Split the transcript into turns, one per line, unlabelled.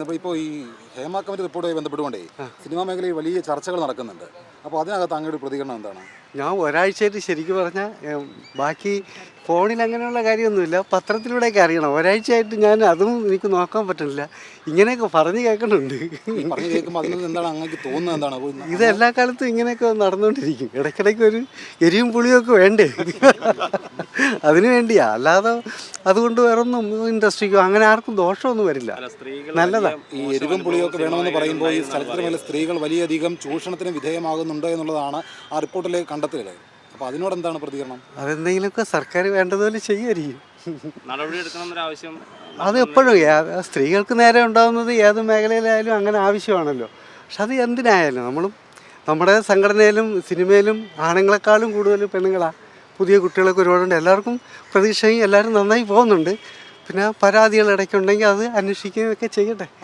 ഇപ്പോൾ ഈ Hema committee റിപ്പോർട്ടുമായി ബന്ധപ്പെട്ടുകൊണ്ടേ cinema മേഖലയിൽ വലിയ ചർച്ചകൾ നടക്കുന്നുണ്ട്. അപ്പോൾ അതിനകത്ത് അങ്ങയുടെ പ്രതികരണം എന്താണ്?
ഞാൻ ഒരാഴ്ചയായിട്ട് ശരിക്കും പറഞ്ഞാൽ ബാക്കി ഫോണിൽ അങ്ങനെയുള്ള കാര്യമൊന്നുമില്ല, പത്രത്തിലൂടെയൊക്കെ അറിയണം. ഒരാഴ്ചയായിട്ട് ഞാൻ അതും എനിക്ക് നോക്കാൻ പറ്റുന്നില്ല. ഇങ്ങനെയൊക്കെ പറഞ്ഞു കേൾക്കുന്നുണ്ട്.
പറഞ്ഞു കേൾക്കുമ്പോൾ അതിൽ നിന്ന് എന്താണ് അങ്ങേക്ക് തോന്നുന്നത്? എന്താണ്
ഇത് എല്ലാ കാലത്തും ഇങ്ങനെയൊക്കെ നടന്നുകൊണ്ടിരിക്കും. ഇടയ്ക്കിടയ്ക്ക് ഒരു എരിവും പുളിയൊക്കെ വേണ്ടേ, അതിനു വേണ്ടിയാ. അല്ലാതെ അതുകൊണ്ട് വേറൊന്നും ഇൻഡസ്ട്രിക്കോ അങ്ങനെ ആർക്കും ദോഷമൊന്നും വരില്ല, നല്ലതാ.
ഈ എരിവും പുളിയൊക്കെ വേണമെന്ന് പറയുമ്പോൾ ഈ ചലച്ചിത്രമേഖല സ്ത്രീകൾ വലിയധികം ചൂഷണത്തിന് വിധേയമാകുന്നുണ്ട് എന്നുള്ളതാണ് ആ റിപ്പോർട്ടിലെ കണ്ടെത്തലുകൾ. അപ്പോൾ അതിനോട് എന്താണ് പ്രതികരണം?
അതെന്തെങ്കിലുമൊക്കെ സർക്കാർ വേണ്ടതുപോലെ ചെയ്യുമായിരിക്കും.
നടപടിയെടുക്കണമെന്നൊരാവശ്യം
അത് എപ്പോഴും സ്ത്രീകൾക്ക് നേരെ ഉണ്ടാകുന്നത് ഏത് മേഖലയിലായാലും അങ്ങനെ ആവശ്യമാണല്ലോ. പക്ഷെ അത് എന്തിനായാലും നമ്മുടെ സംഘടനയിലും സിനിമയിലും ആണുങ്ങളെക്കാളും കൂടുതൽ പെണ്ണുങ്ങളാണ്. പുതിയ കുട്ടികളൊക്കെ ഒരുപാടുണ്ട്. എല്ലാവർക്കും പ്രതീക്ഷയും എല്ലാവരും നന്നായി പോകുന്നുണ്ട്. പിന്നെ പരാതികൾ ഇടയ്ക്കുണ്ടെങ്കിൽ അത് അന്വേഷിക്കുകയൊക്കെ ചെയ്യട്ടെ.